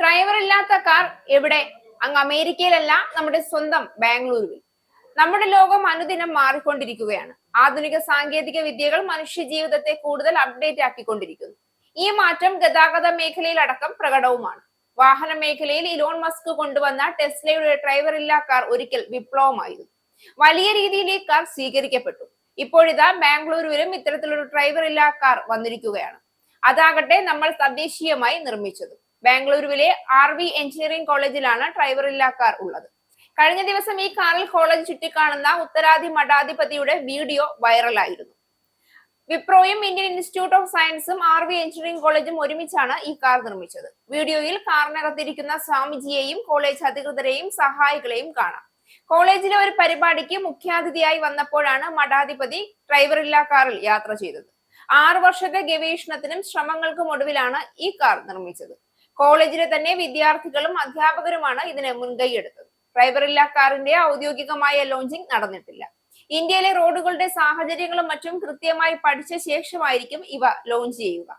Driver ഇല്ലാത്ത car എവിടെ? അങ്ങ് അമേരിക്കയിലല്ല, നമ്മുടെ സ്വന്തം ബാംഗ്ലൂരുവിൽ. നമ്മുടെ ലോകം അനുദിനം മാറിക്കൊണ്ടിരിക്കുകയാണ്. ആധുനിക സാങ്കേതിക വിദ്യകൾ മനുഷ്യ ജീവിതത്തെ കൂടുതൽ അപ്ഡേറ്റ് ആക്കിക്കൊണ്ടിരിക്കുന്നു. ഈ മാറ്റം ഗതാഗത മേഖലയിൽ അടക്കം പ്രകടവുമാണ്. വാഹന മേഖലയിൽ ഇലോൺ മസ്ക് കൊണ്ടുവന്ന ടെസ്ലയുടെ ഡ്രൈവർ ഇല്ലാ കാർ ഒരിക്കൽ വിപ്ലവമായിരുന്നു. വലിയ രീതിയിൽ ഈ കാർ സ്വീകരിക്കപ്പെട്ടു. ഇപ്പോഴിതാ ബാംഗ്ലൂരുവിലും ഇത്തരത്തിലൊരു ഡ്രൈവർ ഇല്ലാ കാർ വന്നിരിക്കുകയാണ്. അതാകട്ടെ നമ്മൾ തദ്ദേശീയമായി നിർമ്മിച്ചത്. ബാംഗ്ലൂരുവിലെ RV എഞ്ചിനീയറിംഗ് കോളേജിലാണ് ഡ്രൈവർ ഇല്ലാ കാർ ഉള്ളത്. കഴിഞ്ഞ ദിവസം ഈ കാറിൽ കോളേജ് ചുറ്റിക്കാണുന്ന ഉത്തരാദി മഠാധിപതിയുടെ വീഡിയോ വൈറലായിരുന്നു. വിപ്രോയും ഇന്ത്യൻ ഇൻസ്റ്റിറ്റ്യൂട്ട് ഓഫ് സയൻസും RV എഞ്ചിനീയറിംഗ് കോളേജും ഒരുമിച്ചാണ് ഈ കാർ നിർമ്മിച്ചത്. വീഡിയോയിൽ കാറിനകത്തിരിക്കുന്ന സ്വാമിജിയെയും കോളേജ് അധികൃതരെയും സഹായികളെയും കാണാം. കോളേജിലെ ഒരു പരിപാടിക്ക് മുഖ്യാതിഥിയായി വന്നപ്പോഴാണ് മഠാധിപതി ഡ്രൈവർ ഇല്ലാ കാറിൽ യാത്ര ചെയ്തത്. 6 വർഷത്തെ ഗവേഷണത്തിനും ശ്രമങ്ങൾക്കും ഒടുവിലാണ് ഈ കാർ നിർമ്മിച്ചത്. കോളേജിലെ തന്നെ വിദ്യാർത്ഥികളും അധ്യാപകരുമാണ് ഇതിന് മുൻകൈയെടുത്തത്. ഡ്രൈവർ ഇല്ലാ കാറിന്റെ ഔദ്യോഗികമായ ലോഞ്ചിങ് നടന്നിട്ടില്ല. ഇന്ത്യയിലെ റോഡുകളുടെ സാഹചര്യങ്ങളും മറ്റും കൃത്യമായി പഠിച്ച ശേഷമായിരിക്കും ഇവ ലോഞ്ച് ചെയ്യുക.